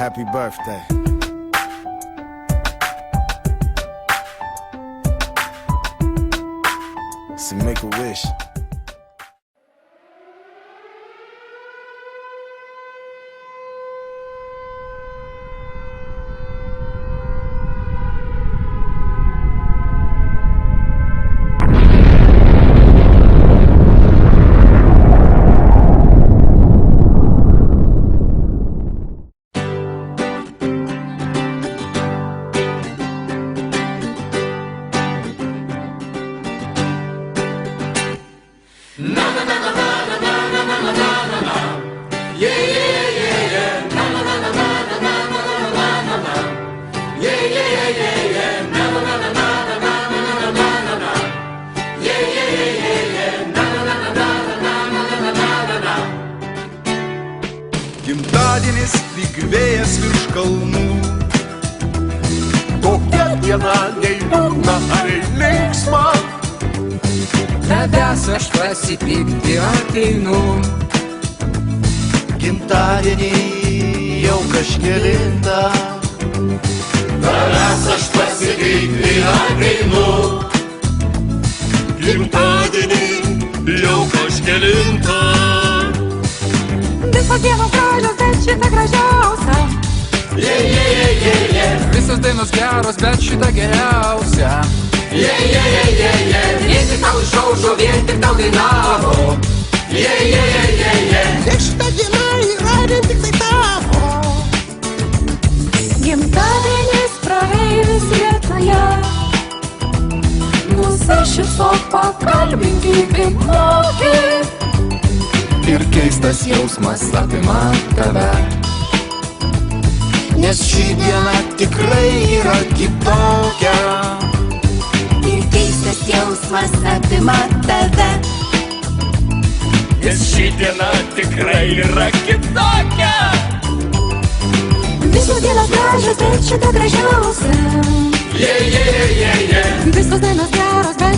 happy birthday. So make a wish. Gimtadienis lyg vėjas virš kalnų. Tokia diena nei liūdna ar linksma. Tavęs aš pasipikti ateinu. Gimtadienį jau kažkelintą. Tavęs aš pasipikti ateinu. Gimtadienį jau kažkelintą. Visos dienos gražios, bet šita gražiausia. Visos dainos geros, bet šita geriausia. Vien tik tau išaušo, vien tik tau dainavo. Ir šita diena yra vien tik tai tavo. Gimtadienis praeivis vietoje. Nusišypsok, pakalbink, įkvėp mokyk. Ir keistas jausmas apima tave. Nes ši diena tikrai yra kitokia. Ir keistas jausmas apima tave. Nes ši diena tikrai yra kitokia. Visos dienos gražios, bet šita gražiausia. Visos dainos geros, bet